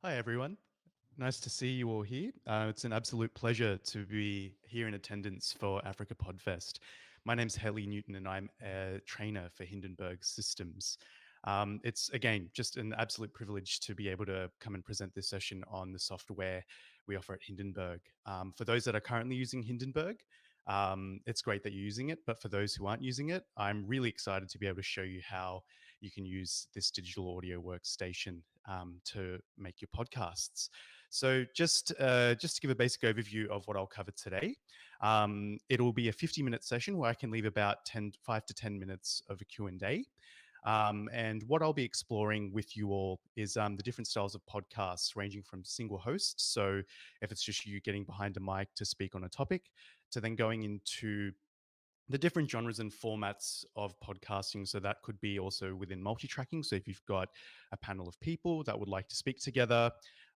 Hi, everyone. Nice to see you all here. It's an absolute pleasure to be here in attendance for Africa Podfest. My name's Heli Newton, and I'm a trainer for Hindenburg Systems. It's, again, just an absolute privilege to be able to come and present this session on the software we offer at Hindenburg. For those that are currently using Hindenburg, it's great that you're using it, but for those who aren't using it, I'm really excited to be able to show you how you can use this digital audio workstation to make your podcasts. So just to give a basic overview of what I'll cover today, it'll be a 50-minute session where I can leave about 5 to 10 minutes of a Q&A. And what I'll be exploring with you all is the different styles of podcasts ranging from single hosts. So if it's just you getting behind a mic to speak on a topic, to then going into the different genres and formats of podcasting. So that could be also within multi-tracking. So if you've got a panel of people that would like to speak together,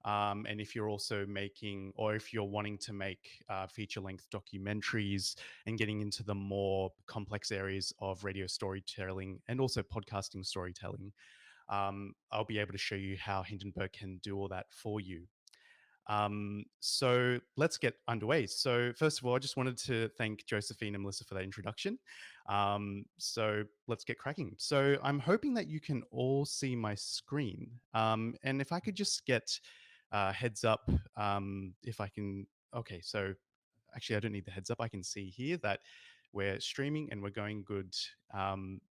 and if you're also making, or if you're wanting to make feature-length documentaries and getting into the more complex areas of radio storytelling and also podcasting storytelling, I'll be able to show you how Hindenburg can do all that for you. So let's get underway. So first of all, I just wanted to thank Josephine and Melissa for that introduction. So let's get cracking. So I'm hoping that you can all see my screen. And if I could just get heads up, if I can, okay, so actually I don't need the heads up. I can see here that we're streaming and we're going good.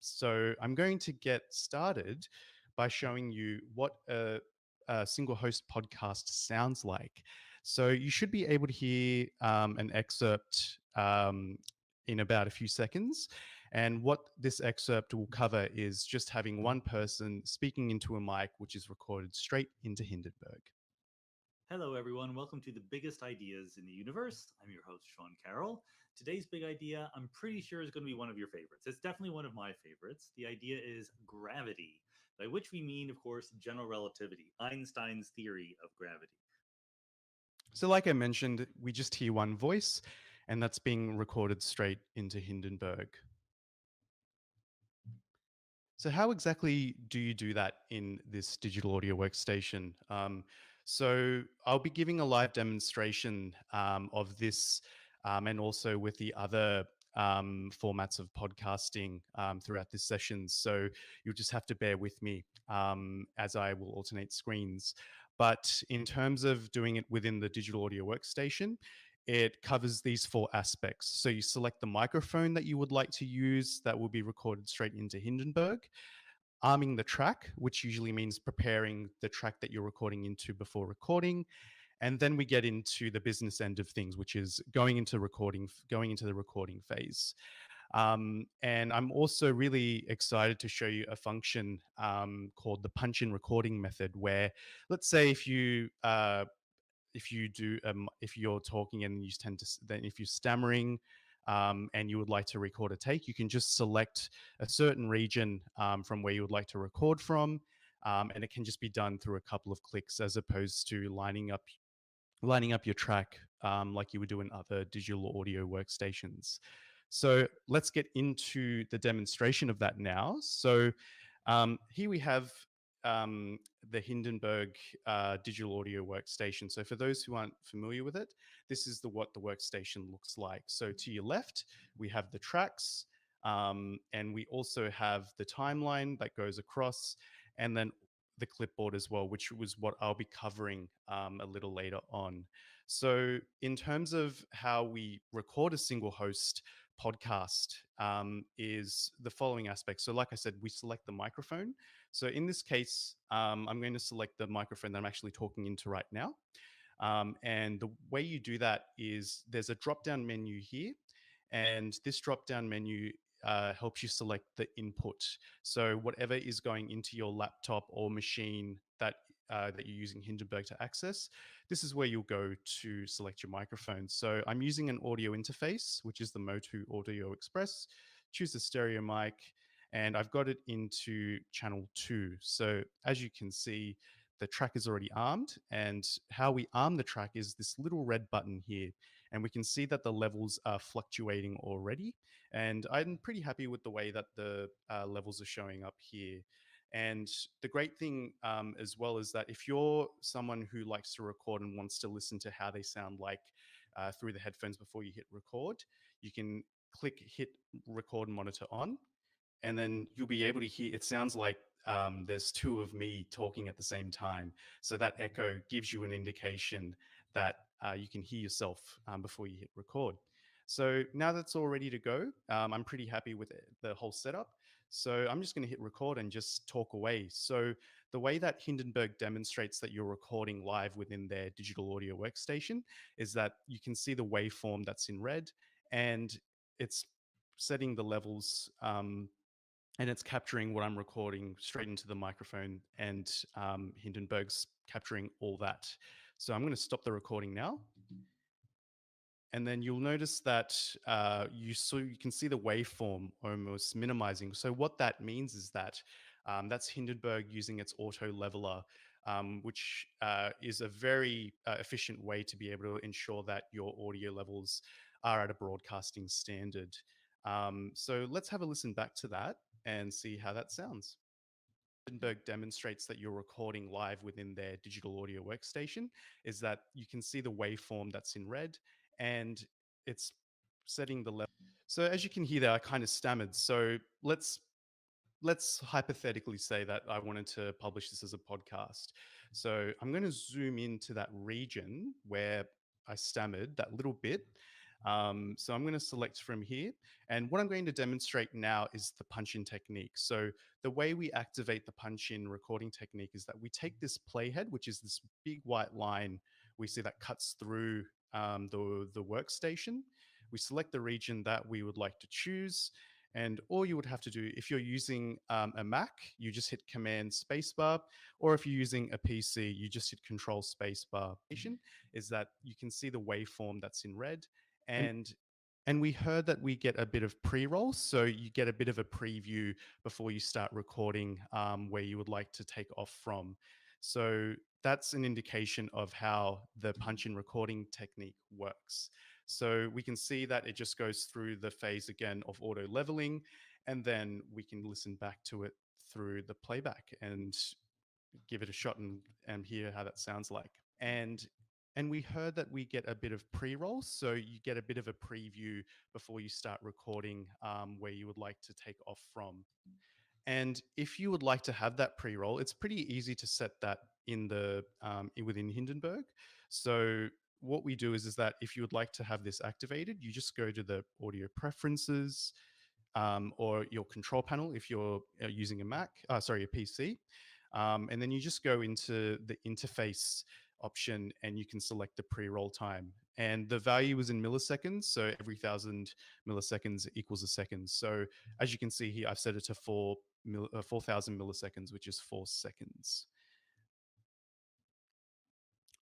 So I'm going to get started by showing you what a single host podcast sounds like. So you should be able to hear an excerpt in about a few seconds. And what this excerpt will cover is just having one person speaking into a mic, which is recorded straight into Hindenburg. Hello, everyone. Welcome to the biggest ideas in the universe. I'm your host, Sean Carroll. Today's big idea, I'm pretty sure, is going to be one of your favorites. It's definitely one of my favorites. The idea is gravity, by which we mean, of course, general relativity, Einstein's theory of gravity. So, like I mentioned, we just hear one voice, and that's being recorded straight into Hindenburg. So how exactly do you do that in this digital audio workstation? So I'll be giving a live demonstration of this and also with the other formats of podcasting throughout this session. So you'll just have to bear with me as I will alternate screens. But in terms of doing it within the digital audio workstation, it covers these four aspects. So you select the microphone that you would like to use that will be recorded straight into Hindenburg, arming the track, which usually means preparing the track that you're recording into before recording. And then we get into the business end of things, which is going into the recording phase. And I'm also really excited to show you a function called the punch-in recording method, where let's say if you're talking and you tend to then if you're stammering and you would like to record a take, you can just select a certain region from where you would like to record from, and it can just be done through a couple of clicks as opposed to lining up your track like you would do in other digital audio workstations. So let's get into the demonstration of that now. So here we have um, the Hindenburg digital audio workstation. So for those who aren't familiar with it, this is what the workstation looks like. So to your left, we have the tracks, and we also have the timeline that goes across, and then the clipboard as well, which was what I'll be covering a little later on. So in terms of how we record a single host podcast is the following aspects. So like I said, we select the microphone. So in this case, I'm going to select the microphone that I'm actually talking into right now. And the way you do that is there's a drop-down menu here, and this drop-down menu helps you select the input. So whatever is going into your laptop or machine that you're using Hindenburg to access, this is where you'll go to select your microphone. So I'm using an audio interface, which is the Motu Audio Express. Choose the stereo mic, and I've got it into channel 2. So as you can see, the track is already armed, and how we arm the track is this little red button here, and we can see that the levels are fluctuating already, and I'm pretty happy with the way that the levels are showing up here. And the great thing as well is that if you're someone who likes to record and wants to listen to how they sound like through the headphones before you hit record, you can hit record monitor on, and then you'll be able to hear, it sounds like there's two of me talking at the same time. So that echo gives you an indication that you can hear yourself before you hit record. So now that's all ready to go. I'm pretty happy with the whole setup. So I'm just going to hit record and just talk away. So the way that Hindenburg demonstrates that you're recording live within their digital audio workstation is that you can see the waveform that's in red, and it's setting the levels and it's capturing what I'm recording straight into the microphone, and Hindenburg's capturing all that. So I'm going to stop the recording now. And then you'll notice that you can see the waveform almost minimizing. So what that means is that that's Hindenburg using its auto leveler, which is a very efficient way to be able to ensure that your audio levels are at a broadcasting standard. So let's have a listen back to that and see how that sounds. Hindenburg demonstrates that you're recording live within their digital audio workstation is that you can see the waveform that's in red, and it's setting the level. So as you can hear there, I kind of stammered. So let's hypothetically say that I wanted to publish this as a podcast. So I'm going to zoom into that region where I stammered that little bit. So I'm going to select from here. And what I'm going to demonstrate now is the punch-in technique. So the way we activate the punch-in recording technique is that we take this playhead, which is this big white line we see that cuts through the workstation. We select the region that we would like to choose. And all you would have to do, if you're using a Mac, you just hit Command Spacebar, or if you're using a PC, you just hit Control Spacebar. Is that you can see the waveform that's in red, and we heard that we get a bit of pre-roll, so you get a bit of a preview before you start recording where you would like to take off from. So that's an indication of how the punch-in recording technique works. So we can see that it just goes through the phase again of auto leveling, and then we can listen back to it through the playback and give it a shot and hear how that sounds like. And we heard that we get a bit of pre-roll, so you get a bit of a preview before you start recording where you would like to take off from. And if you would like to have that pre-roll, it's pretty easy to set that in the within Hindenburg. So what we do is that if you would like to have this activated, you just go to the audio preferences or your control panel if you're using a a PC. And then you just go into the interface option and you can select the pre-roll time. And the value is in milliseconds. So every 1,000 milliseconds equals a second. So as you can see here, I've set it to 4,000 milliseconds, which is 4 seconds.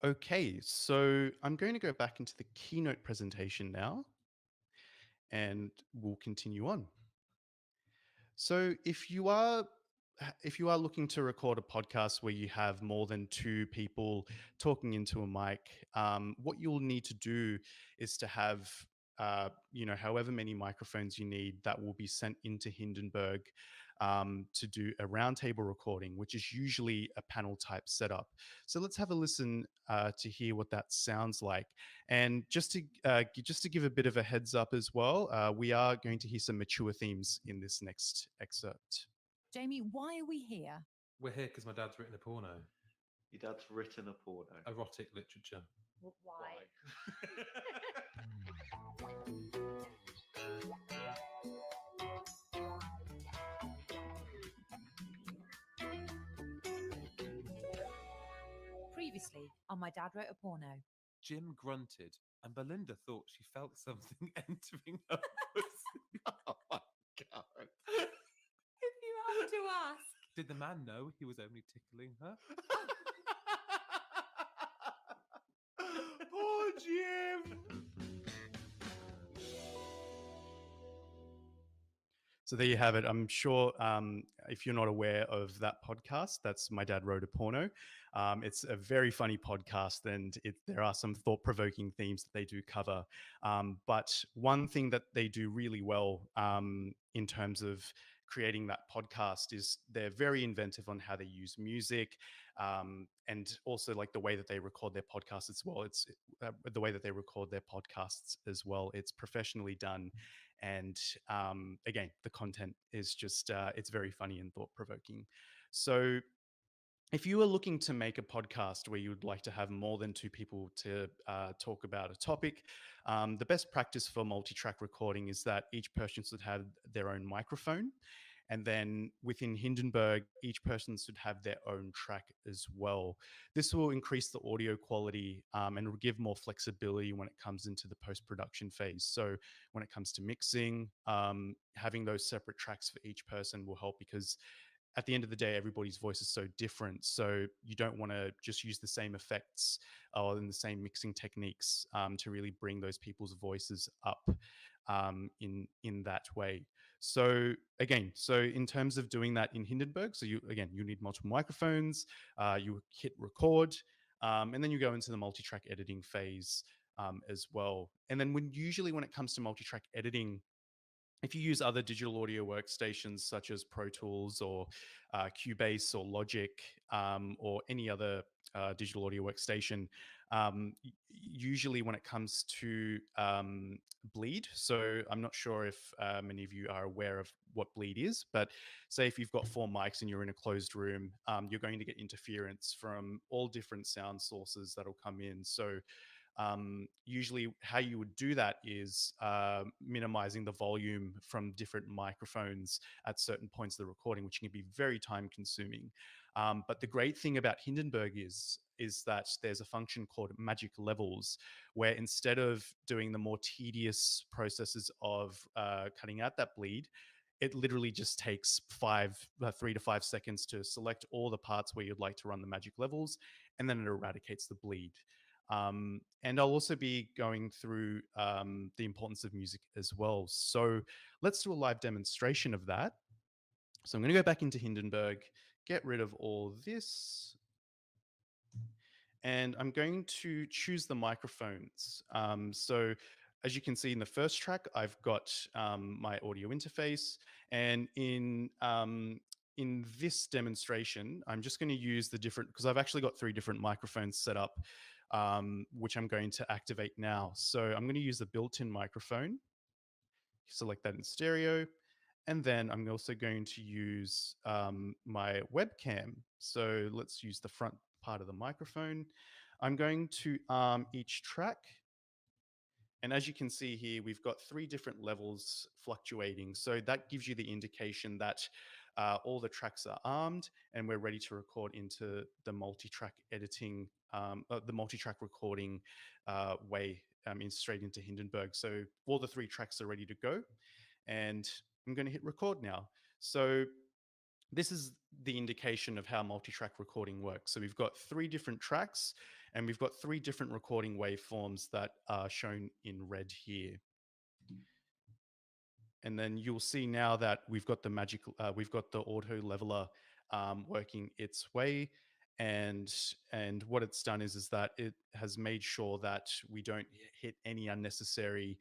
Okay, so I'm going to go back into the keynote presentation now, and we'll continue on. So if you are looking to record a podcast where you have more than 2 people talking into a mic, what you'll need to do is to have however many microphones you need that will be sent into Hindenburg to do a roundtable recording, which is usually a panel type setup. So let's have a listen to hear what that sounds like. And just to give a bit of a heads up as well, we are going to hear some mature themes in this next excerpt. Jamie, why are we here? We're here because my dad's written a porno. Your dad's written a porno. Erotic literature. Why? Previously on My Dad Wrote a Porno. Jim grunted, and Belinda thought she felt something entering her pussy. Oh my God. If you have to ask. Did the man know he was only tickling her? Poor Jim! So there you have it. I'm sure if you're not aware of that podcast, that's My Dad Wrote a Porno. It's a very funny podcast, and there are some thought-provoking themes that they do cover. But one thing that they do really well in terms of creating that podcast is they're very inventive on how they use music, and also like the way that they record their podcasts as well. It's the way that they record their podcasts as well. It's professionally done, and again, the content is just it's very funny and thought provoking. So if you are looking to make a podcast where you would like to have more than two people to talk about a topic, the best practice for multi-track recording is that each person should have their own microphone. And then within Hindenburg, each person should have their own track as well. This will increase the audio quality and will give more flexibility when it comes into the post-production phase. So when it comes to mixing, having those separate tracks for each person will help, because at the end of the day, everybody's voice is so different. So you don't want to just use the same effects or in the same mixing techniques to really bring those people's voices up in that way. So again, so in terms of doing that in Hindenburg, so you need multiple microphones. You hit record, and then you go into the multi-track editing phase as well. And then when it comes to multi-track editing, if you use other digital audio workstations such as Pro Tools or Cubase or Logic, or any other digital audio workstation, usually when it comes to bleed, so I'm not sure if many of you are aware of what bleed is, but say if you've got four mics and you're in a closed room, you're going to get interference from all different sound sources that'll come in. So usually how you would do that is minimizing the volume from different microphones at certain points of the recording, which can be very time consuming. But the great thing about Hindenburg is that there's a function called magic levels, where instead of doing the more tedious processes of cutting out that bleed, it literally just takes 3 to 5 seconds to select all the parts where you'd like to run the magic levels, and then it eradicates the bleed. And I'll also be going through the importance of music as well. So let's do a live demonstration of that. So I'm going to go back into Hindenburg, get rid of all this, and I'm going to choose the microphones. So as you can see in the first track, I've got my audio interface, and in this demonstration, I'm just going to use the different, because I've actually got 3 different microphones set up, which I'm going to activate now. So I'm going to use the built-in microphone, select that in stereo, and then I'm also going to use my webcam. So let's use the front part of the microphone. I'm going to arm each track. And as you can see here, we've got 3 different levels fluctuating. So that gives you the indication that all the tracks are armed and we're ready to record into the multi-track editing, the multi-track recording way straight into Hindenburg. So all the 3 tracks are ready to go. And I'm going to hit record now. So this is the indication of how multi-track recording works. So we've got 3 different tracks, and we've got 3 different recording waveforms that are shown in red here. And then you'll see now that we've got the auto leveler working its way. And what it's done is that it has made sure that we don't hit any unnecessary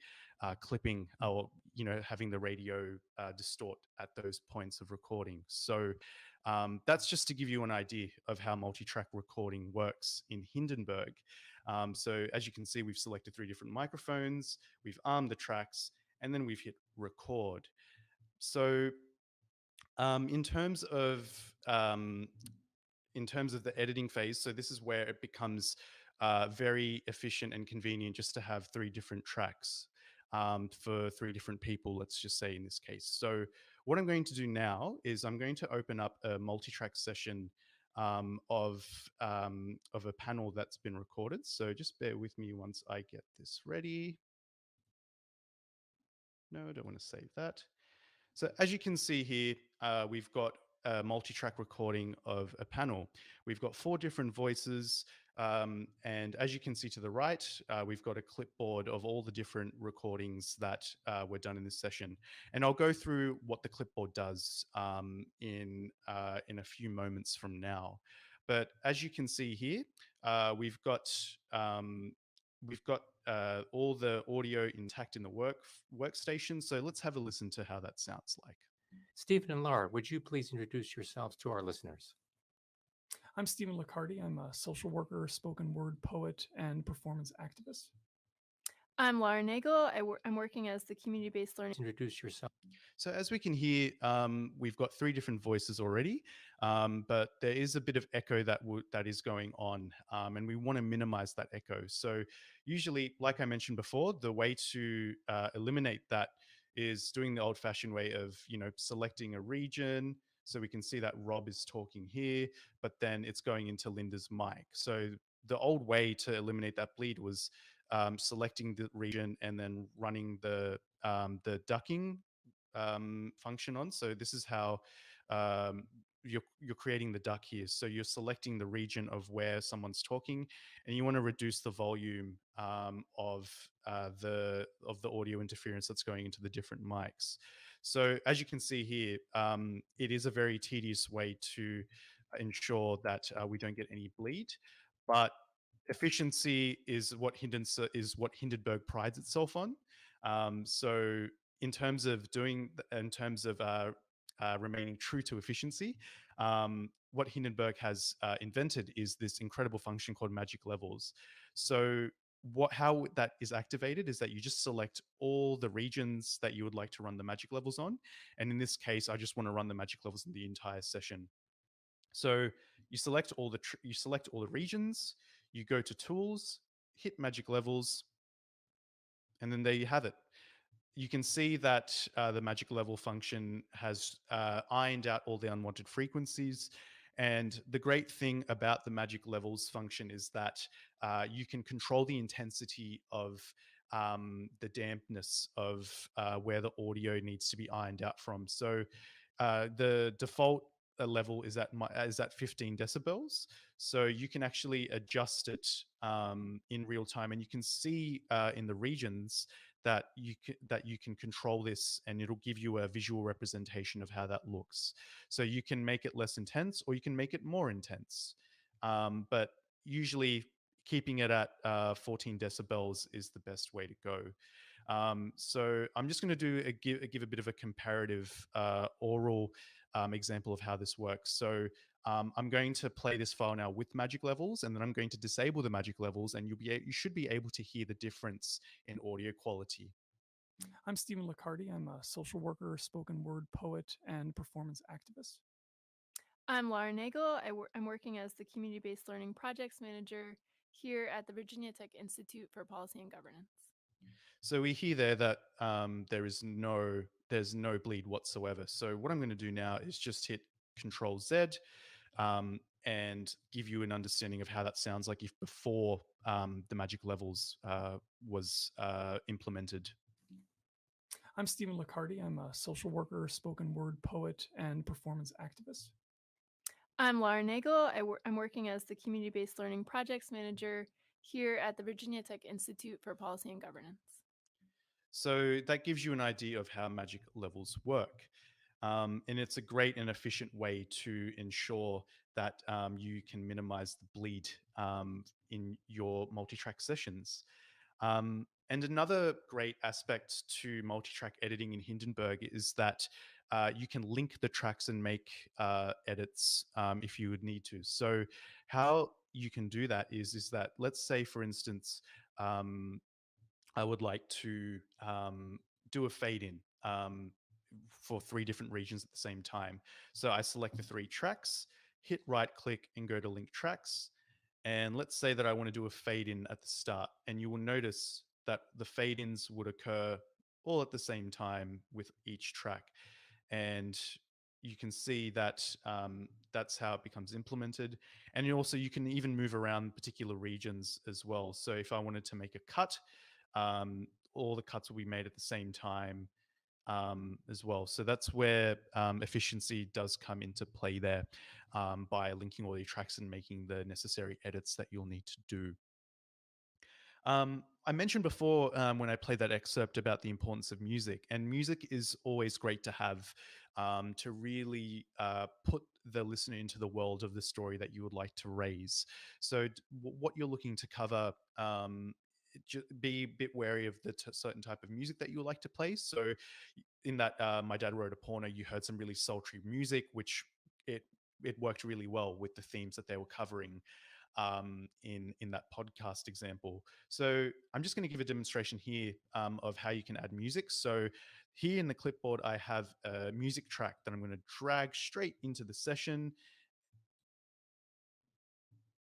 clipping, or having the radio distort at those points of recording. So that's just to give you an idea of how multi-track recording works in Hindenburg. So as you can see, we've selected 3 different microphones, we've armed the tracks, and then we've hit record. So in terms of the editing phase, so this is where it becomes very efficient and convenient just to have 3 different tracks for 3 different people, let's just say in this case. So what I'm going to do now is I'm going to open up a multi-track session of a panel that's been recorded. So just bear with me once I get this ready. No, I don't want to save that. So as you can see here, we've got a multi-track recording of a panel. We've got 4 different voices. And as you can see to the right, we've got a clipboard of all the different recordings that were done in this session. And I'll go through what the clipboard does in a few moments from now. But as you can see here, we've got all the audio intact in the workstation. So let's have a listen to how that sounds like. Stephen and Laura, would you please introduce yourselves to our listeners? I'm Stephen Liccardi. I'm a social worker, spoken word poet, and performance activist. I'm Laura Nagel. I'm working as the community-based learning. Introduce yourself. So as we can hear, we've got three different voices already, but there is a bit of echo that is going on, and we want to minimize that echo. So usually, like I mentioned before, the way to eliminate that is doing the old-fashioned way of, selecting a region. So we can see that Rob is talking here, but then it's going into Linda's mic. So the old way to eliminate that bleed was selecting the region and then running the ducking function on. So this is how you're creating the duck here. So you're selecting the region of where someone's talking, and you want to reduce the volume of the audio interference that's going into the different mics. So as you can see here, it is a very tedious way to ensure that we don't get any bleed, but efficiency is what Hindenburg prides itself on. So in terms of remaining true to efficiency, what Hindenburg has invented is this incredible function called magic levels. So how that is activated is that you just select all the regions that you would like to run the magic levels on, and in this case, I just want to run the magic levels in the entire session. So you select all the regions, you go to tools, hit magic levels, and then there you have it. You can see that the magic level function has ironed out all the unwanted frequencies. And the great thing about the magic levels function is that you can control the intensity of the dampness of where the audio needs to be ironed out from. So the default level is at 15 decibels. So you can actually adjust it in real time, and you can see in the regions that you can control this, and it'll give you a visual representation of how that looks. So you can make it less intense, or you can make it more intense. But usually keeping it at 14 decibels is the best way to go. So I'm just going to give a bit of a comparative oral example of how this works. So I'm going to play this file now with magic levels, and then I'm going to disable the magic levels, and you should be able to hear the difference in audio quality. I'm Stephen Liccardi. I'm a social worker, spoken word poet, and performance activist. I'm Laura Nagel. I'm working as the community-based learning projects manager here at the Virginia Tech Institute for Policy and Governance. So we hear there that there's no bleed whatsoever. So what I'm going to do now is just hit Control Z and give you an understanding of how that sounds like if before the magic levels was implemented. I'm Stephen Liccardi. I'm a social worker, spoken word poet, and performance activist. I'm Laura Nagel. I'm working as the community-based learning projects manager here at the Virginia Tech Institute for Policy and Governance. So that gives you an idea of how magic levels work. And it's a great and efficient way to ensure that you can minimize the bleed in your multi-track sessions. And another great aspect to multi-track editing in Hindenburg is that you can link the tracks and make edits if you would need to. So how you can do that is that, let's say, for instance, I would like to do a fade in for 3 different regions at the same time. So I select the 3 tracks, hit right click and go to link tracks. And let's say that I want to do a fade in at the start, and you will notice that the fade ins would occur all at the same time with each track. And you can see that that's how it becomes implemented. And you can even move around particular regions as well. So if I wanted to make a cut, all the cuts will be made at the same time as well. So that's where efficiency does come into play there by linking all your tracks and making the necessary edits that you'll need to do. I mentioned before when I played that excerpt about the importance of music, and music is always great to have to really put the listener into the world of the story that you would like to raise. So what you're looking to cover be a bit wary of the certain type of music that you would like to play. So in that My Dad Wrote a Porno, you heard some really sultry music, which it worked really well with the themes that they were covering in that podcast example. So I'm just going to give a demonstration here of how you can add music. So here in the clipboard, I have a music track that I'm going to drag straight into the session.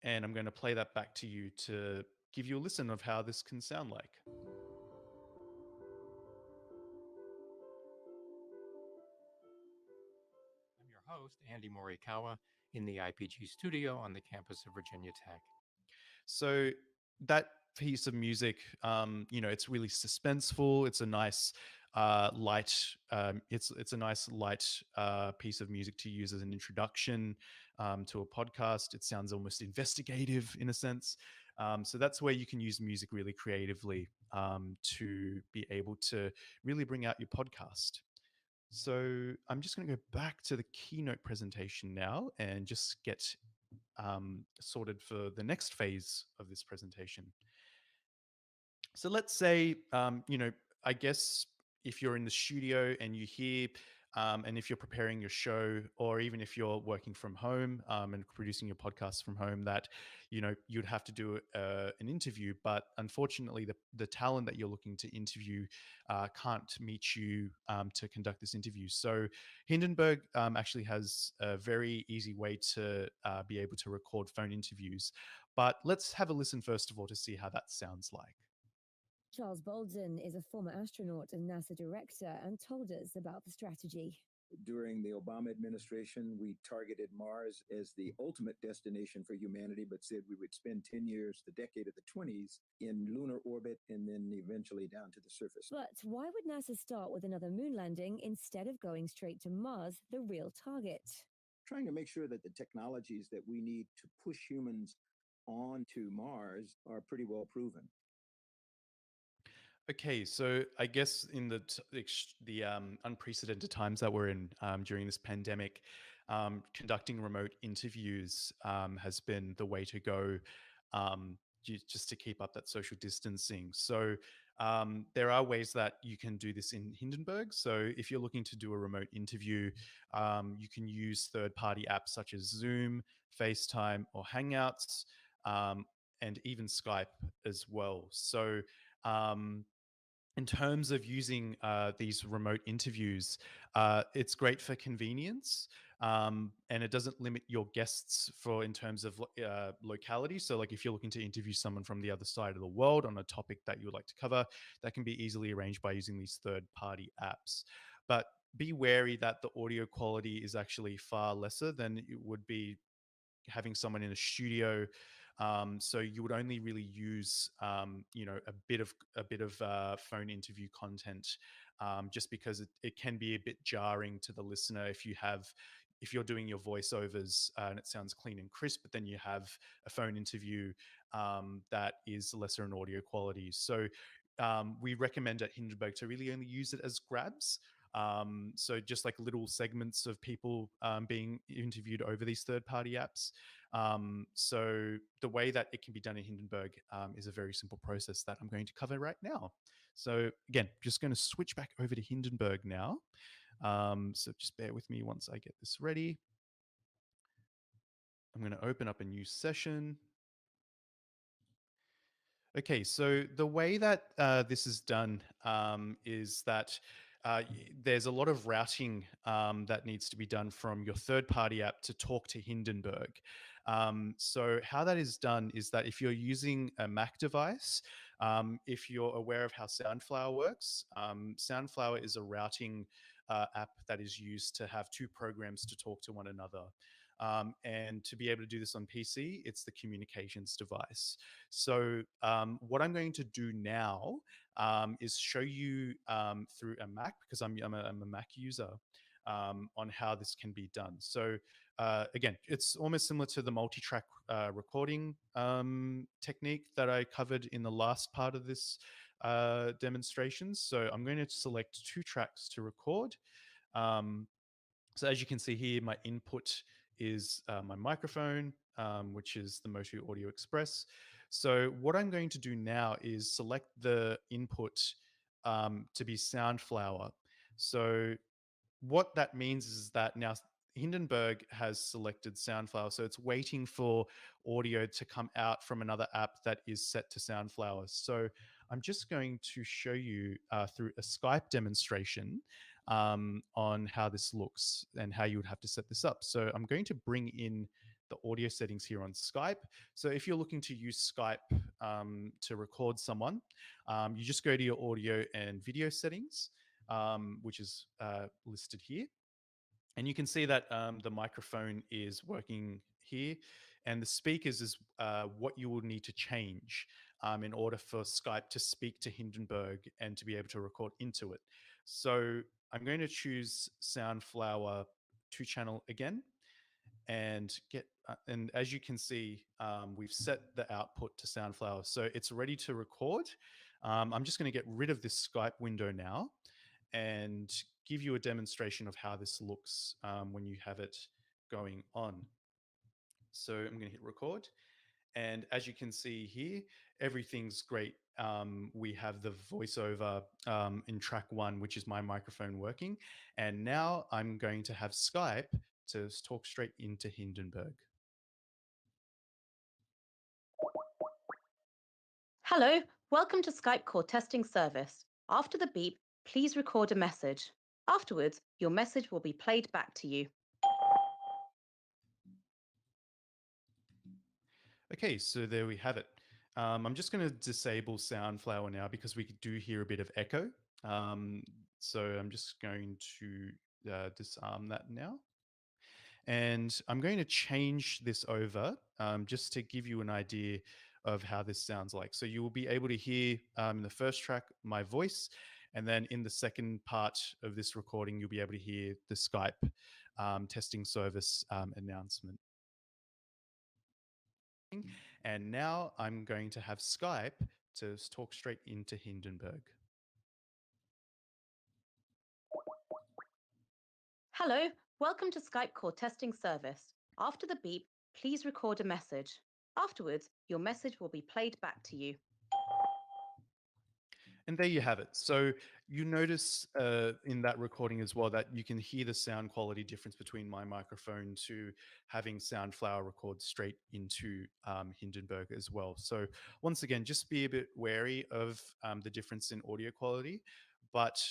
And I'm going to play that back to you to give you a listen of how this can sound like. I'm your host, Andy Morikawa, in the IPG studio on the campus of Virginia Tech. So that piece of music, it's really suspenseful. It's a nice light. It's a nice light piece of music to use as an introduction to a podcast. It sounds almost investigative in a sense. So that's where you can use music really creatively to be able to really bring out your podcast. So I'm just going to go back to the keynote presentation now and just get sorted for the next phase of this presentation. So let's say, I guess if you're in the studio and you hear, and if you're preparing your show, or even if you're working from home and producing your podcast from home, that you'd have to do an interview, but unfortunately, the talent that you're looking to interview can't meet you to conduct this interview. So Hindenburg actually has a very easy way to be able to record phone interviews. But let's have a listen first of all to see how that sounds like. Charles Bolden is a former astronaut and NASA director and told us about the strategy. During the Obama administration, we targeted Mars as the ultimate destination for humanity, but said we would spend 10 years, the decade of the 20s, in lunar orbit and then eventually down to the surface. But why would NASA start with another moon landing instead of going straight to Mars, the real target? Trying to make sure that the technologies that we need to push humans onto Mars are pretty well proven. Okay, so I guess in the unprecedented times that we're in during this pandemic, conducting remote interviews has been the way to go, just to keep up that social distancing. So there are ways that you can do this in Hindenburg. So if you're looking to do a remote interview, you can use third-party apps such as Zoom, FaceTime, or Hangouts, and even Skype as well. So in terms of using these remote interviews, it's great for convenience, and it doesn't limit your guests in terms of locality. So like if you're looking to interview someone from the other side of the world on a topic that you would like to cover, that can be easily arranged by using these third-party apps. But be wary that the audio quality is actually far lesser than it would be having someone in a studio. So you would only really use, a bit of phone interview content, just because it can be a bit jarring to the listener if you're doing your voiceovers and it sounds clean and crisp, but then you have a phone interview that is lesser in audio quality. So we recommend at Hindenburg to really only use it as grabs. So just like little segments of people being interviewed over these third-party apps. So the way that it can be done in Hindenburg is a very simple process that I'm going to cover right now. So again, just going to switch back over to Hindenburg now. So just bear with me once I get this ready. I'm going to open up a new session. Okay, so the way that this is done is that there's a lot of routing that needs to be done from your third-party app to talk to Hindenburg. So how that is done is that if you're using a Mac device, if you're aware of how Soundflower works, Soundflower is a routing app that is used to have two programs to talk to one another. And to be able to do this on PC, it's the communications device. So what I'm going to do now is show you through a Mac, because I'm a Mac user, on how this can be done. So again, it's almost similar to the multi-track recording technique that I covered in the last part of this demonstration. So I'm going to select two tracks to record. So as you can see here, my input is my microphone, which is the Motu Audio Express. So what I'm going to do now is select the input to be Soundflower. So what that means is that now Hindenburg has selected Soundflower, so it's waiting for audio to come out from another app that is set to Soundflower. So I'm just going to show you through a Skype demonstration on how this looks and how you would have to set this up. So I'm going to bring in the audio settings here on Skype. So if you're looking to use Skype to record someone, you just go to your audio and video settings, which is listed here. And you can see that the microphone is working here, and the speakers is what you will need to change in order for Skype to speak to Hindenburg and to be able to record into it. So I'm going to choose Soundflower 2-channel again, and as you can see, we've set the output to Soundflower, so it's ready to record. I'm just going to get rid of this Skype window now and give you a demonstration of how this looks when you have it going on. So I'm going to hit record. And as you can see here, everything's great. We have the voiceover in track 1, which is my microphone working. And now I'm going to have Skype to talk straight into Hindenburg. Hello, welcome to Skype call testing service. After the beep, please record a message. Afterwards, your message will be played back to you. Okay, so there we have it. I'm just going to disable Soundflower now because we do hear a bit of echo. So I'm just going to disarm that now. And I'm going to change this over just to give you an idea of how this sounds like. So you will be able to hear in the first track my voice, and then in the second part of this recording, you'll be able to hear the Skype testing service announcement. And now I'm going to have Skype to talk straight into Hindenburg. Hello, welcome to Skype call testing service. After the beep, please record a message. Afterwards, your message will be played back to you. And there you have it. So you notice in that recording as well that you can hear the sound quality difference between my microphone to having Soundflower record straight into Hindenburg as well. So once again, just be a bit wary of the difference in audio quality. But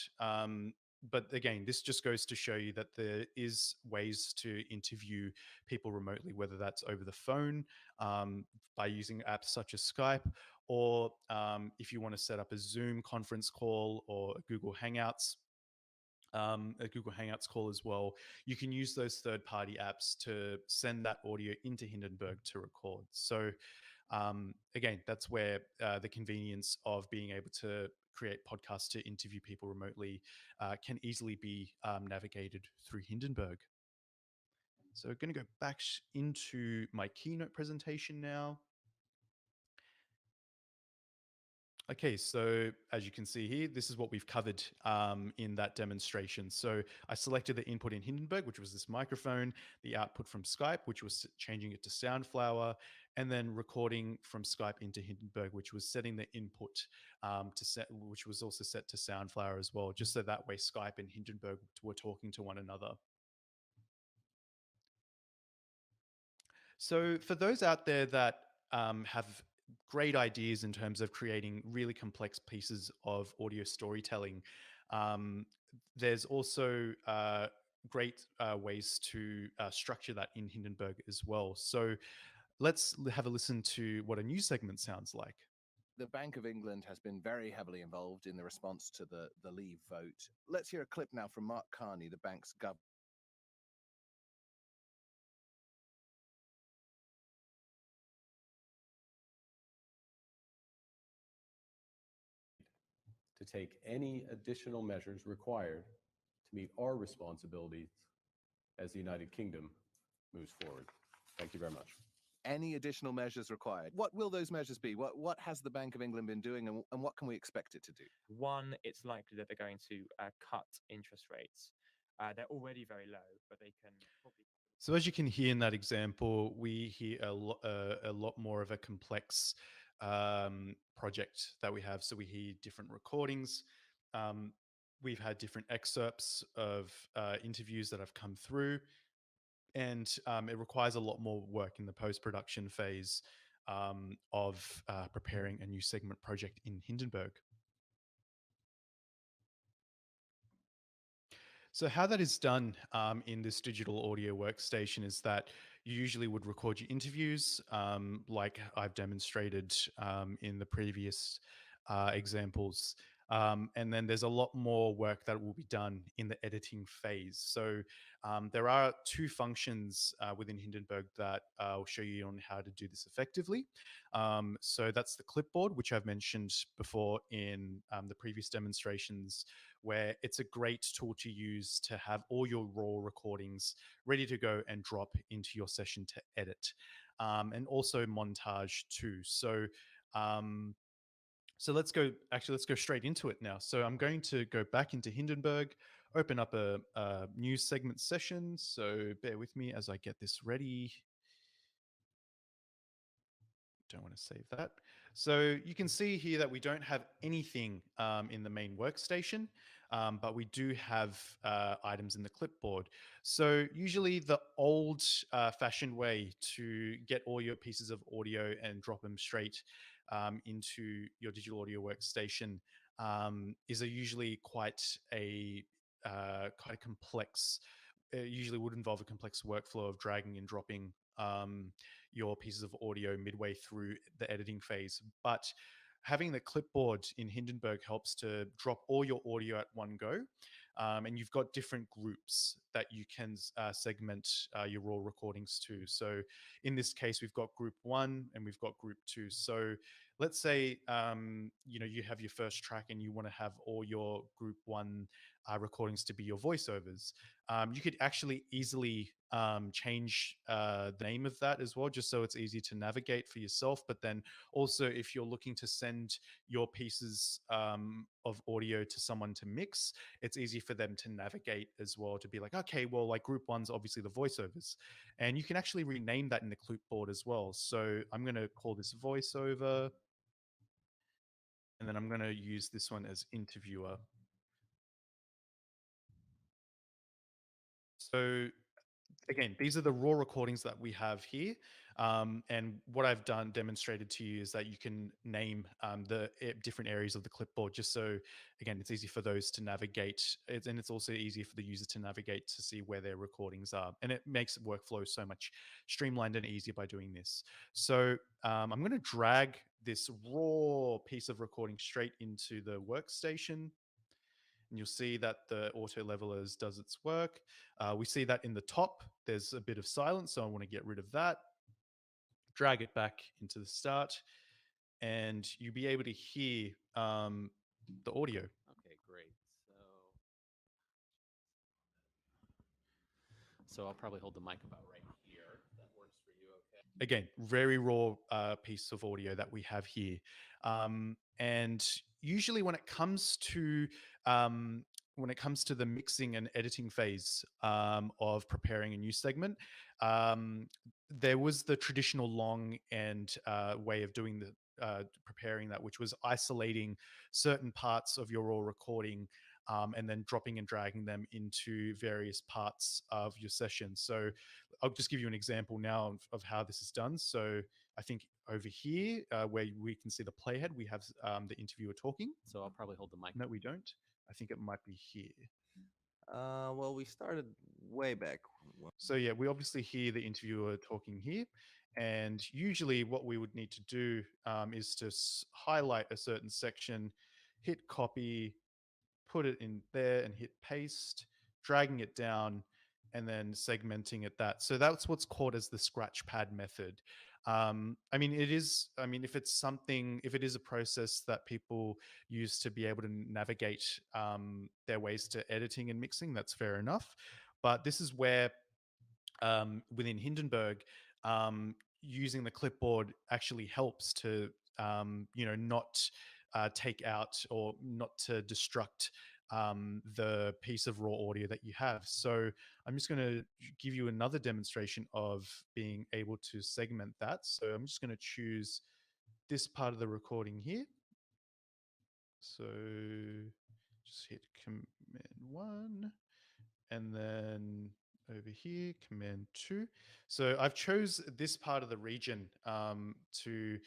again, this just goes to show you that there is ways to interview people remotely, whether that's over the phone, by using apps such as Skype, or if you want to set up a Zoom conference call or a Google Hangouts call as well, you can use those third-party apps to send that audio into Hindenburg to record. So again, that's where the convenience of being able to create podcasts to interview people remotely can easily be navigated through Hindenburg. So I'm going to go back into my keynote presentation now. Okay, so as you can see here, this is what we've covered in that demonstration. So I selected the input in Hindenburg, which was this microphone, the output from Skype, which was changing it to Soundflower, and then recording from Skype into Hindenburg, which was setting the input which was also set to Soundflower as well, just so that way Skype and Hindenburg were talking to one another. So for those out there that have great ideas in terms of creating really complex pieces of audio storytelling, there's also great ways to structure that in Hindenburg as well. So let's have a listen to what a news segment sounds like. The Bank of England has been very heavily involved in the response to the Leave vote. Let's hear a clip now from Mark Carney, the bank's governor. To take any additional measures required to meet our responsibilities as the United Kingdom moves forward. Thank you very much. Any additional measures required? What will those measures be? What has the Bank of England been doing, and what can we expect it to do? One, it's likely that they're going to cut interest rates. They're already very low, but they can probably... So as you can hear in that example, we hear a lot more of a complex project that we have. So we hear different recordings. We've had different excerpts of interviews that have come through, and it requires a lot more work in the post-production phase of preparing a new segment project in Hindenburg. So how that is done in this digital audio workstation is that you usually would record your interviews, like I've demonstrated in the previous examples. And then there's a lot more work that will be done in the editing phase. So there are two functions within Hindenburg that I'll show you on how to do this effectively. So that's the clipboard, which I've mentioned before in the previous demonstrations, where it's a great tool to use to have all your raw recordings ready to go and drop into your session to edit. And also montage too. So let's go straight into it now. So I'm going to go back into Hindenburg, open up a new segment session. So bear with me as I get this ready. Don't want to save that. So you can see here that we don't have anything in the main workstation, but we do have items in the clipboard. So usually the old fashioned way to get all your pieces of audio and drop them straight into your digital audio workstation is usually quite a complex. It usually would involve a complex workflow of dragging and dropping your pieces of audio midway through the editing phase. But having the clipboard in Hindenburg helps to drop all your audio at one go. And you've got different groups that you can segment your raw recordings to. So in this case, we've got group 1 and we've got group 2. So let's say you have your first track and you want to have all your group 1 recordings to be your voiceovers. You could actually easily change the name of that as well, just so it's easy to navigate for yourself. But then also, if you're looking to send your pieces of audio to someone to mix, it's easy for them to navigate as well, to be like, okay, well, like group 1's obviously the voiceovers. And you can actually rename that in the clipboard as well. So I'm going to call this voiceover. And then I'm going to use this one as interviewer. So again, these are the raw recordings that we have here. And what I've demonstrated to you is that you can name the different areas of the clipboard, just so, again, it's easy for those to navigate. And it's also easy for the user to navigate to see where their recordings are. And it makes workflow so much streamlined and easier by doing this. So I'm going to drag this raw piece of recording straight into the workstation. And you'll see that the auto levelers does its work. We see that in the top, there's a bit of silence, so I want to get rid of that. Drag it back into the start, and you'll be able to hear the audio. Okay, great. So I'll probably hold the mic about right here. That works for you, okay? Again, very raw piece of audio that we have here. And usually when it comes to the mixing and editing phase of preparing a new segment, there was the traditional long and way of doing the preparing that, which was isolating certain parts of your raw recording and then dropping and dragging them into various parts of your session. So I'll just give you an example now of how this is done. So I think over here, where we can see the playhead, we have the interviewer talking. So I'll probably hold the mic. No, we don't. I think it might be here. Well, we started way back. So yeah, we obviously hear the interviewer talking here. And usually what we would need to do is to highlight a certain section, hit copy, put it in there and hit paste, dragging it down, and then segmenting it that. So that's what's called as the scratch pad method. I mean, if it is a process that people use to be able to navigate their ways to editing and mixing, that's fair enough. But this is where within Hindenburg, using the clipboard actually helps to, not take out or not to destruct the piece of raw audio that you have. So I'm just going to give you another demonstration of being able to segment that. So I'm just going to choose this part of the recording here. So just hit Command 1 and then over here, Command 2. So I've chose this part of the region to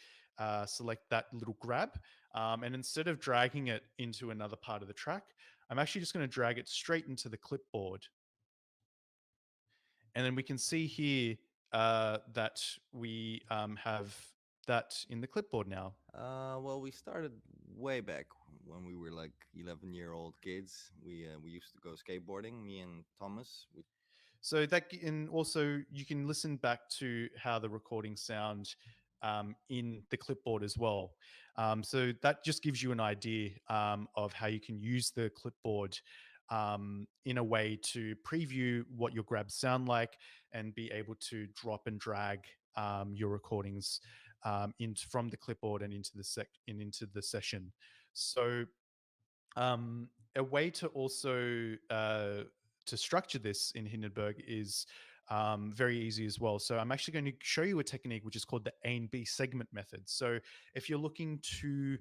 select that little grab. And instead of dragging it into another part of the track, I'm actually just going to drag it straight into the clipboard. And then we can see here that we have that in the clipboard now. Well, we started way back when we were like 11-year-old kids. We used to go skateboarding, me and Thomas. So that, and also you can listen back to how the recordings sound in the clipboard as well. So that just gives you an idea of how you can use the clipboard in a way to preview what your grabs sound like and be able to drop and drag your recordings from the clipboard and into the session. So a way to also to structure this in Hindenburg is very easy as well. So I'm actually going to show you a technique which is called the A and B segment method. So if you're looking to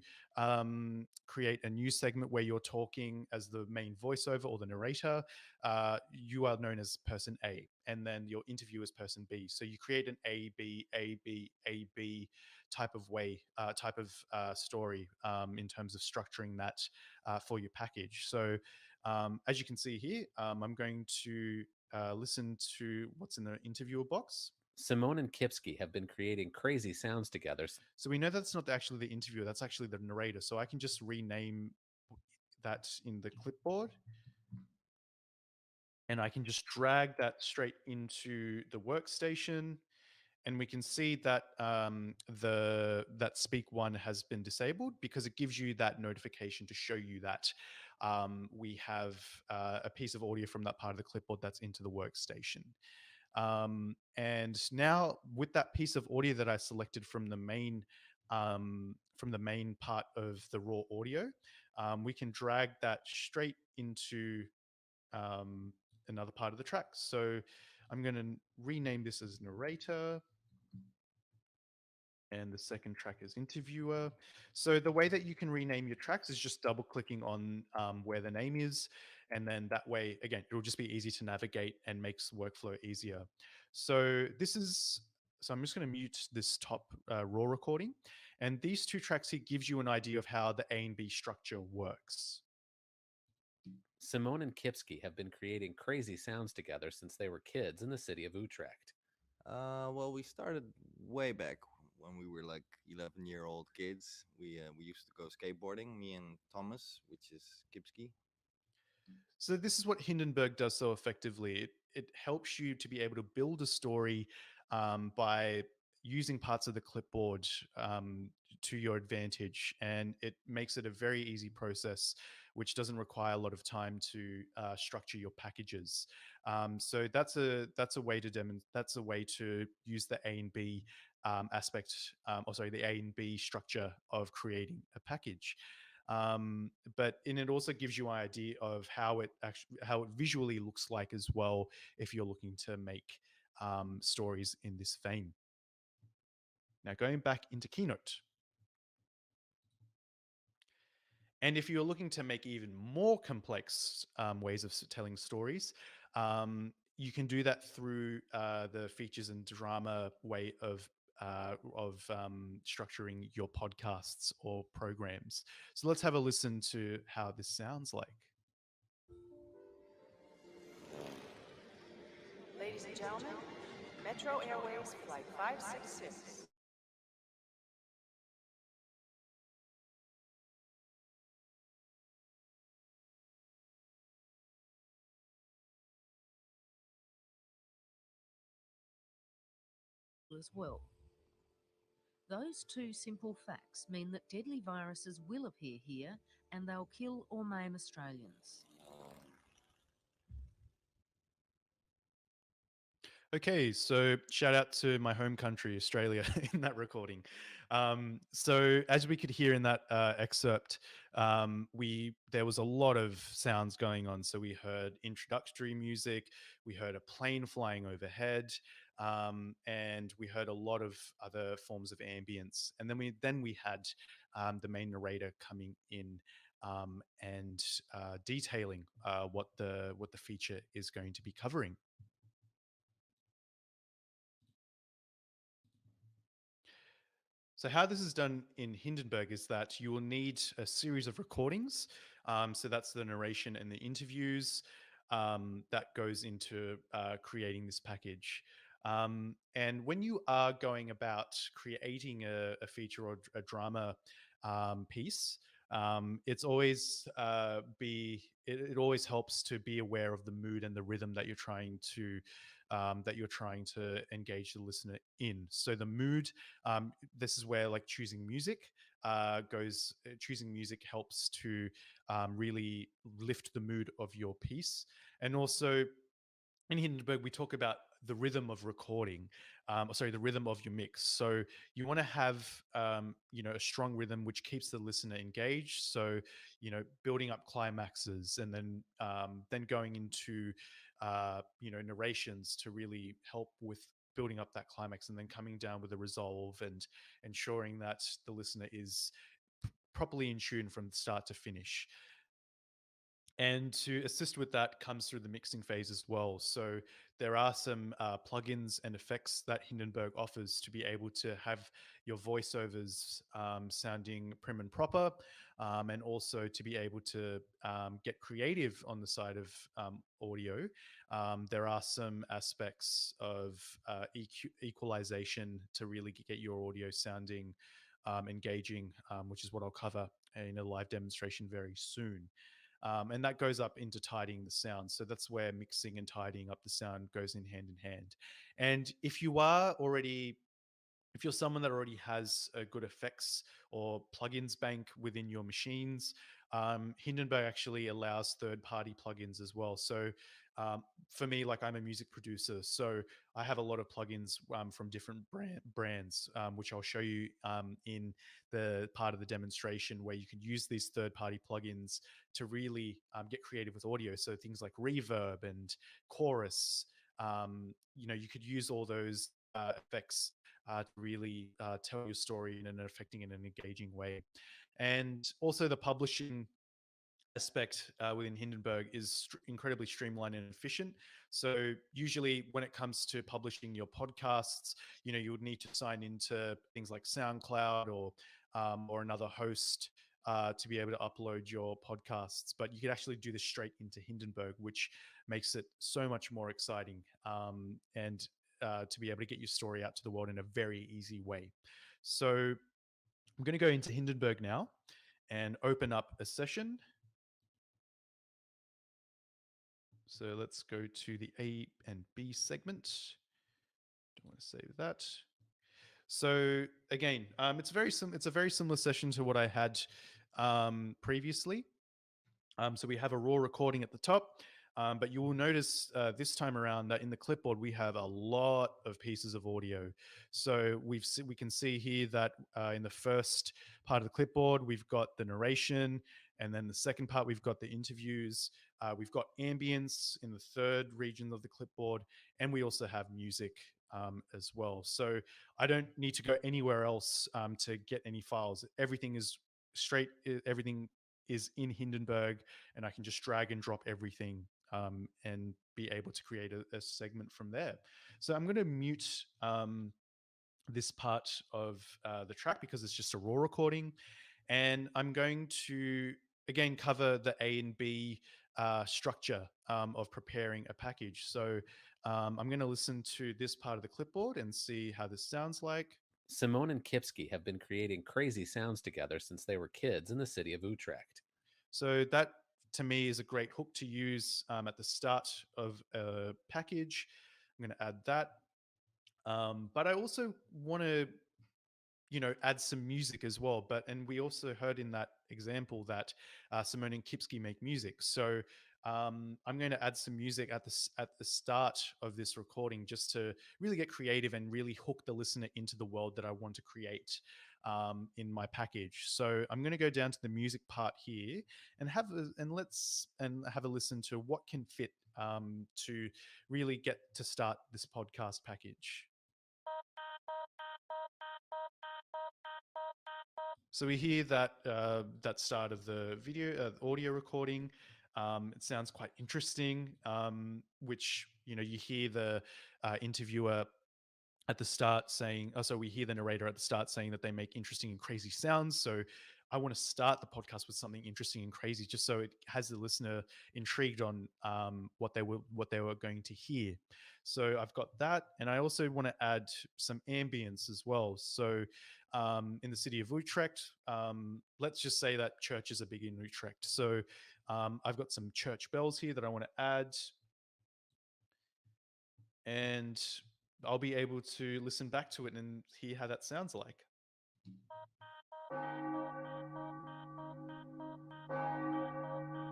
create a new segment where you're talking as the main voiceover or the narrator, you are known as person A, and then your interviewer is person B. So you create an A, B, A, B, A, B type of way, type of story in terms of structuring that for your package. So as you can see here, I'm going to listen to what's in the interviewer box. Simone and Kipsky have been creating crazy sounds together. So we know that's not actually the interviewer, that's actually the narrator. So I can just rename that in the clipboard. And I can just drag that straight into the workstation. And we can see that that speak one has been disabled because it gives you that notification to show you that we have a piece of audio from that part of the clipboard that's into the workstation. And now with that piece of audio that I selected from the main part of the raw audio, we can drag that straight into another part of the track. So I'm going to rename this as narrator. And the second track is interviewer. So the way that you can rename your tracks is just double clicking on where the name is. And then that way, again, it will just be easy to navigate and makes workflow easier. So I'm just going to mute this top raw recording. And these two tracks here gives you an idea of how the A and B structure works. Simone and Kipsky have been creating crazy sounds together since they were kids in the city of Utrecht. Well, we started way back when we were like 11-year-old kids. We used to go skateboarding, me and Thomas, which is Kipsky. So this is what Hindenburg does so effectively. It helps you to be able to build a story by using parts of the clipboard to your advantage, and it makes it a very easy process, which doesn't require a lot of time to structure your packages. So that's a way to use the A and B aspect, the A and B structure of creating a package. But it also gives you an idea of how it visually looks like as well if you're looking to make stories in this vein. Now going back into Keynote. And if you're looking to make even more complex ways of telling stories, you can do that through the features and drama way of structuring your podcasts or programs. So let's have a listen to how this sounds like. Ladies and gentlemen, Metro Airways Flight 566. As well. Those two simple facts mean that deadly viruses will appear here and they'll kill or maim Australians. Okay, so shout out to my home country, Australia, in that recording. So as we could hear in that excerpt, there was a lot of sounds going on. So we heard introductory music, we heard a plane flying overhead, and we heard a lot of other forms of ambience. And then we had the main narrator coming in and detailing what the feature is going to be covering. So how this is done in Hindenburg is that you will need a series of recordings. So that's the narration and the interviews that goes into creating this package. And when you are going about creating a feature or a drama piece, it's always it always helps to be aware of the mood and the rhythm that you're trying to engage the listener in. So the mood, this is where like choosing music goes. Choosing music helps to really lift the mood of your piece, and also in Hindenburg, we talk about the rhythm of recording, the rhythm of your mix. So you want to have, a strong rhythm which keeps the listener engaged. So, building up climaxes and then going into, narrations to really help with building up that climax, and then coming down with a resolve and ensuring that the listener is properly in tune from start to finish. And to assist with that comes through the mixing phase as well. So there are some plugins and effects that Hindenburg offers to be able to have your voiceovers sounding prim and proper, and also to be able to get creative on the side of audio. There are some aspects of equalization to really get your audio sounding engaging, which is what I'll cover in a live demonstration very soon. And that goes up into tidying the sound. So that's where mixing and tidying up the sound goes in hand. And if you're someone that already has a good effects or plugins bank within your machines, Hindenburg actually allows third-party plugins as well. So for me, like I'm a music producer, so I have a lot of plugins from different brands, which I'll show you in the part of the demonstration where you can use these third-party plugins to really get creative with audio. So things like reverb and chorus, you could use all those effects to really tell your story in an affecting and an engaging way. And also the publishing aspect within Hindenburg is incredibly streamlined and efficient. So usually when it comes to publishing your podcasts, you would need to sign into things like SoundCloud or another host to be able to upload your podcasts. But you could actually do this straight into Hindenburg, which makes it so much more exciting and to be able to get your story out to the world in a very easy way. So I'm going to go into Hindenburg now and open up a session. So let's go to the A and B segment. Don't want to save that. So again, it's a very similar session to what I had previously. So we have a raw recording at the top, but you will notice this time around that in the clipboard we have a lot of pieces of audio. So we can see here that in the first part of the clipboard we've got the narration, and then the second part we've got the interviews. We've got ambience in the third region of the clipboard, and we also have music as well. So I don't need to go anywhere else to get any files. Everything is in Hindenburg, and I can just drag and drop everything and be able to create a segment from there. So I'm going to mute this part of the track because it's just a raw recording, and I'm going to again cover the A and B structure of preparing a package. So I'm going to listen to this part of the clipboard and see how this sounds like. Simone and Kipski have been creating crazy sounds together since they were kids in the city of Utrecht. So that, to me, is a great hook to use at the start of a package. I'm going to add that. But I also want to, add some music as well. And we also heard in that example that Simone and Kipski make music. So I'm going to add some music at the start of this recording just to really get creative and really hook the listener into the world that I want to create in my package. So I'm going to go down to the music part here and have a listen to what can fit to really get to start this podcast package. So we hear that that start of the video, audio recording. It sounds quite interesting, which, you hear the interviewer at the start saying, so we hear the narrator at the start saying that they make interesting and crazy sounds. So I want to start the podcast with something interesting and crazy, just so it has the listener intrigued on what they were going to hear. So I've got that, and I also want to add some ambience as well. So in the city of Utrecht, let's just say that churches are big in Utrecht. So I've got some church bells here that I want to add, and I'll be able to listen back to it and hear how that sounds like.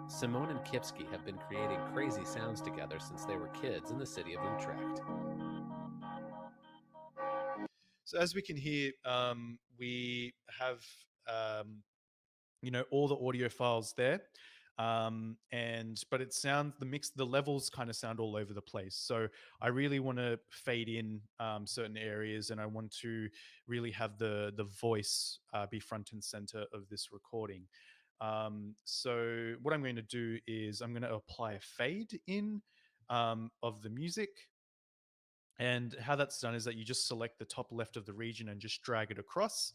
Simone and Kipski have been creating crazy sounds together since they were kids in the city of Utrecht. So as we can hear, we have all the audio files there, but it sounds, the levels kind of sound all over the place. So I really want to fade in certain areas, and I want to really have the voice be front and center of this recording. So what I'm going to do is I'm going to apply a fade in of the music. And how that's done is that you just select the top left of the region and just drag it across.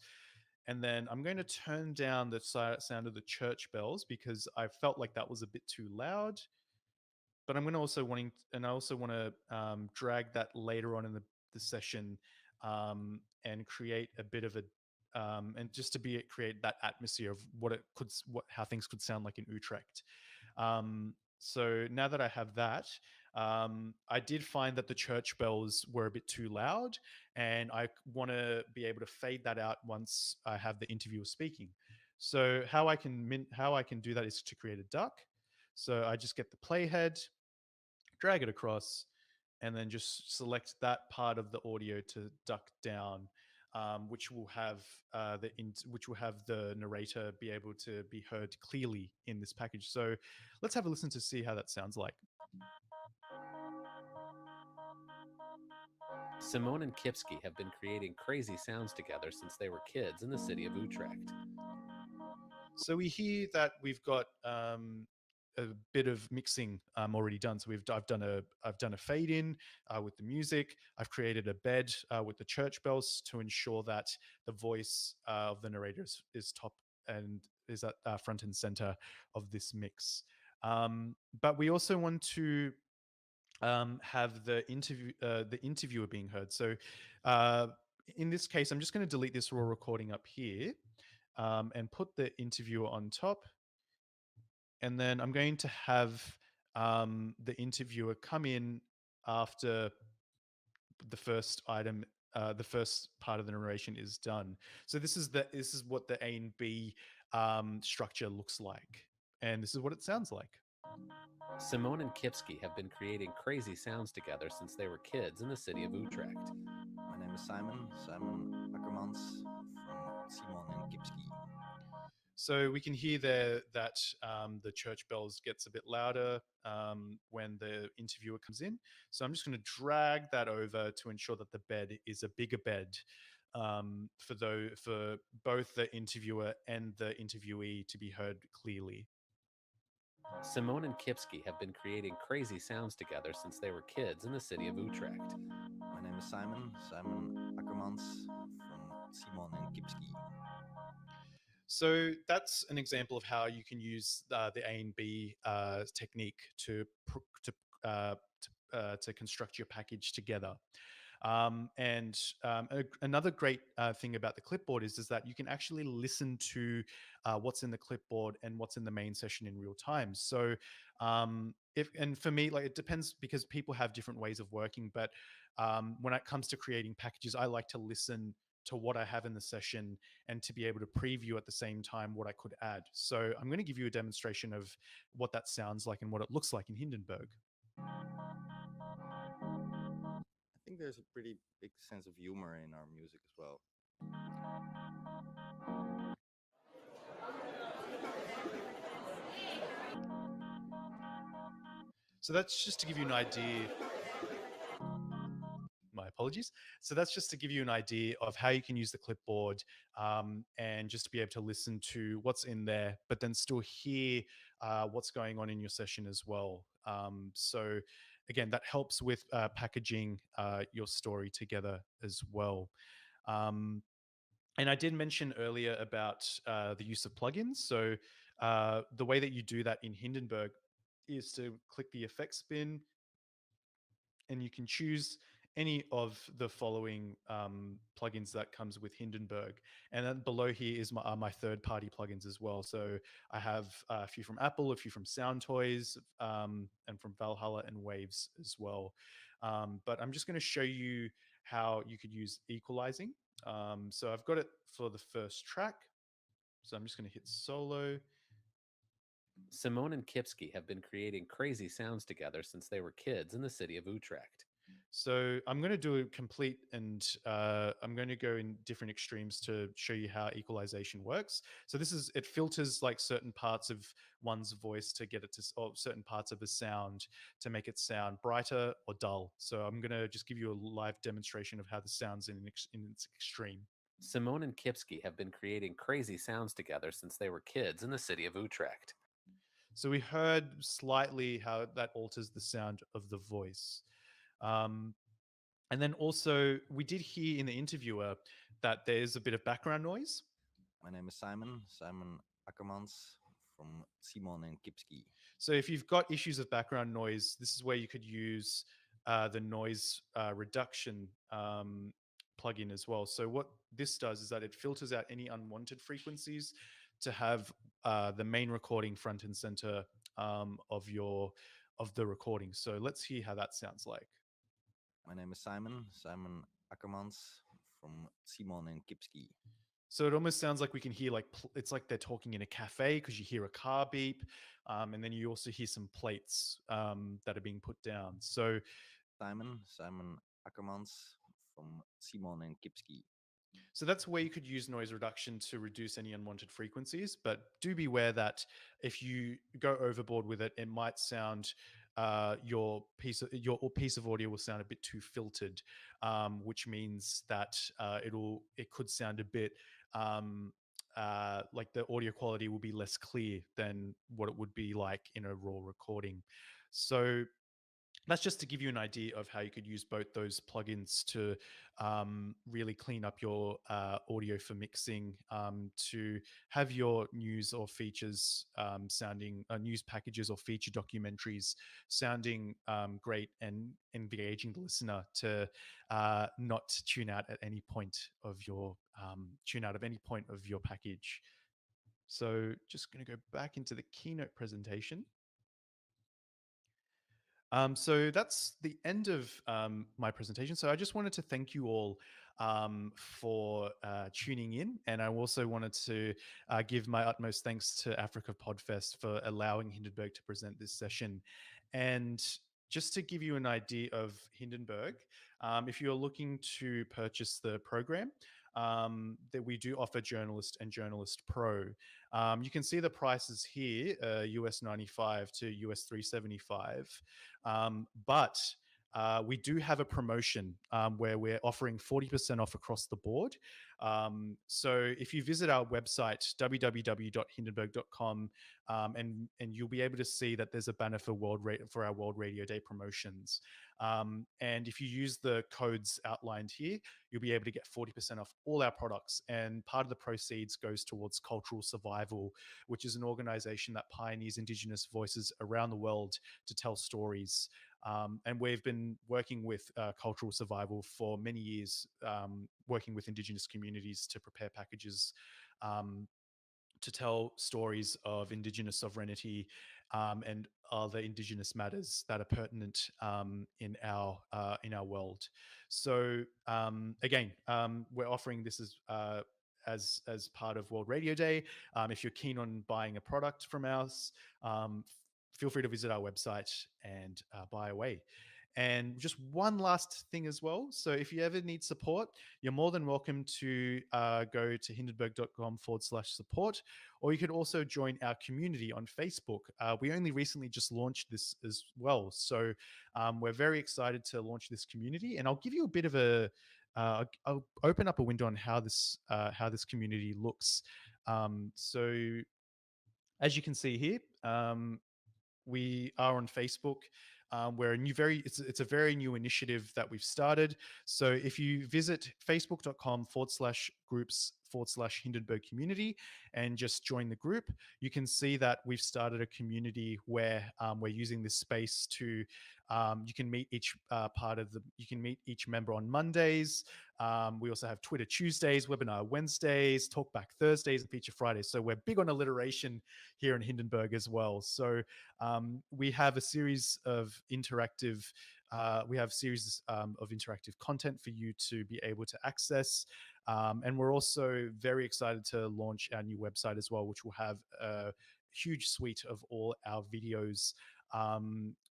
And then I'm going to turn down the sound of the church bells because I felt like that was a bit too loud. But I also want to drag that later on in the session and create a bit of a and just to create that atmosphere of how things could sound like in Utrecht. So now that I have that, I did find that the church bells were a bit too loud, and I want to be able to fade that out once I have the interviewer speaking. So how I can do that is to create a duck. So I just get the playhead, drag it across, and then just select that part of the audio to duck down, which will have the narrator be able to be heard clearly in this package. So let's have a listen to see how that sounds like. Simone and Kipski have been creating crazy sounds together since they were kids in the city of Utrecht. So we hear that we've got a bit of mixing already done. So I've done a fade in with the music. I've created a bed with the church bells to ensure that the voice of the narrator is top and is at front and center of this mix. But we also want to have the interviewer being heard. So in this case, I'm just going to delete this raw recording up here and put the interviewer on top. And then I'm going to have the interviewer come in after the first item, the first part of the narration is done. So this is what the A and B structure looks like, and this is what it sounds like. Simone and Kipski have been creating crazy sounds together since they were kids in the city of Utrecht. My name is Simon Ackermans from Simon and Kipski. So we can hear there that the church bells gets a bit louder when the interviewer comes in. So I'm just going to drag that over to ensure that the bed is a bigger bed for both the interviewer and the interviewee to be heard clearly. Simone and Kipski have been creating crazy sounds together since they were kids in the city of Utrecht. My name is Simon Ackermans from Simon and Kipski. So that's an example of how you can use the A and B technique to construct your package together. Another great thing about the clipboard is that you can actually listen to what's in the clipboard and what's in the main session in real time. So for me, like, it depends because people have different ways of working. But when it comes to creating packages, I like to listen to what I have in the session and to be able to preview at the same time what I could add. So I'm going to give you a demonstration of what that sounds like and what it looks like in Hindenburg. I think there's a pretty big sense of humor in our music as well. So that's just to give you an idea. My apologies. So that's just to give you an idea of how you can use the clipboard and just to be able to listen to what's in there, but then still hear what's going on in your session as well. So again, that helps with packaging your story together as well. And I did mention earlier about the use of plugins. So the way that you do that in Hindenburg is to click the effects bin, and you can choose any of the following plugins that comes with Hindenburg. And then below here is my third-party plugins as well. So I have a few from Apple, a few from Sound Toys, and from Valhalla and Waves as well. But I'm just going to show you how you could use equalizing. So I've got it for the first track. So I'm just going to hit solo. Simone and Kipski have been creating crazy sounds together since they were kids in the city of Utrecht. So I'm going to do a complete, and I'm going to go in different extremes to show you how equalization works. So it filters like certain parts of one's voice to get it to, or certain parts of a sound to make it sound brighter or dull. So I'm going to just give you a live demonstration of how this sounds in its extreme. Simone and Kipski have been creating crazy sounds together since they were kids in the city of Utrecht. So we heard slightly how that alters the sound of the voice. And then also we did hear in the interviewer that there's a bit of background noise. My name is Simon Ackermans from Simon and Kipski. So if you've got issues of background noise, this is where you could use the noise reduction plugin as well. So what this does is that it filters out any unwanted frequencies to have the main recording front and center of the recording. So let's hear how that sounds like. My name is Simon Ackermans from Simon and Kipski. So it almost sounds like we can hear it's like they're talking in a cafe because you hear a car beep, and then you also hear some plates that are being put down. So Simon Ackermans from Simon and Kipski. So that's where you could use noise reduction to reduce any unwanted frequencies. But do beware that if you go overboard with it, it might sound your piece of audio will sound a bit too filtered, which means that it could sound a bit like the audio quality will be less clear than what it would be like in a raw recording. So that's just to give you an idea of how you could use both those plugins to really clean up your audio for mixing, to have your news or features sounding news packages or feature documentaries sounding great and engaging the listener, to not tune out at any point of your package. So just going to go back into the keynote presentation. So that's the end of my presentation. So I just wanted to thank you all for tuning in. And I also wanted to give my utmost thanks to Africa Podfest for allowing Hindenburg to present this session. And just to give you an idea of Hindenburg, if you're looking to purchase the program, that we do offer Journalist and Journalist Pro. You can see the prices here, US 95 to US 375. But we do have a promotion where we're offering 40% off across the board. So if you visit our website, www.hindenburg.com, and you'll be able to see that there's a banner for our World Radio Day promotions. And if you use the codes outlined here, you'll be able to get 40% off all our products. And part of the proceeds goes towards Cultural Survival, which is an organization that pioneers Indigenous voices around the world to tell stories. And we've been working with Cultural Survival for many years, working with Indigenous communities to prepare packages to tell stories of Indigenous sovereignty and other Indigenous matters that are pertinent in our world. So again, we're offering this as part of World Radio Day. If you're keen on buying a product from us, feel free to visit our website and buy away. And just one last thing as well. So if you ever need support, you're more than welcome to go to hindenburg.com/support, or you could also join our community on Facebook. We only recently just launched this as well. So we're very excited to launch this community, and I'll give you a bit of a I'll open up a window on how this community looks. So as you can see here, we are on Facebook. We're a new, it's a very new initiative that we've started. So if you visit facebook.com/groups/Hindenburg community and just join the group, you can see that we've started a community where we're using this space to, you can meet each you can meet each member on Mondays. We also have Twitter Tuesdays, Webinar Wednesdays, Talkback Thursdays, and Feature Fridays. So we're big on alliteration here in Hindenburg as well. So we have a series of interactive content for you to be able to access. And we're also very excited to launch our new website as well, which will have a huge suite of all our videos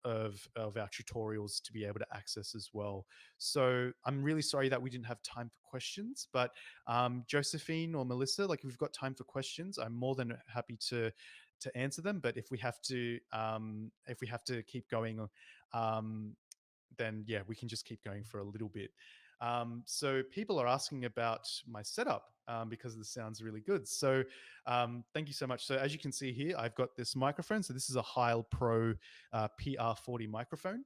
of our tutorials to be able to access as well. So I'm really sorry that we didn't have time for questions, but Josephine or Melissa, like if we've got time for questions, I'm more than happy to answer them. But if we have to keep going, then yeah, we can just keep going for a little bit. So people are asking about my setup because this sounds really good. So thank you so much. So as you can see here, I've got this microphone. So this is a Heil Pro PR40 microphone.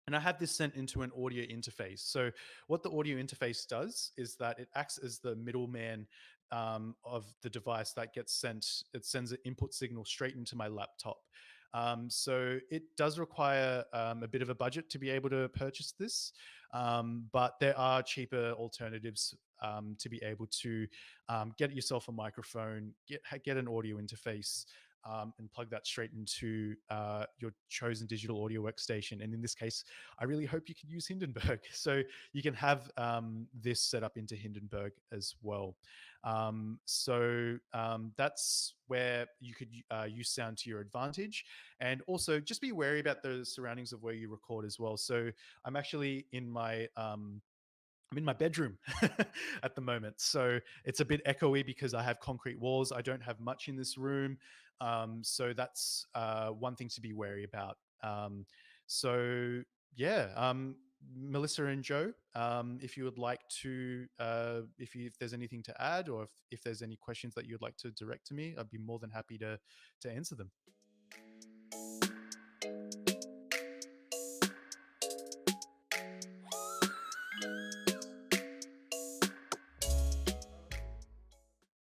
And I have this sent into an audio interface. So what the audio interface does is that it acts as the middleman of the device that gets sent. It sends an input signal straight into my laptop. So it does require a bit of a budget to be able to purchase this, but there are cheaper alternatives to be able to get yourself a microphone, get an audio interface, and plug that straight into your chosen digital audio workstation. And in this case, I really hope you can use Hindenburg. So you can have this set up into Hindenburg as well. So that's where you could use sound to your advantage. And also just be wary about the surroundings of where you record as well. So I'm actually in my I'm in my bedroom at the moment. So it's a bit echoey because I have concrete walls. I don't have much in this room. So that's one thing to be wary about. So yeah, Melissa and Joe, if you would like to, if there's anything to add, or if there's any questions that you'd like to direct to me, I'd be more than happy to answer them.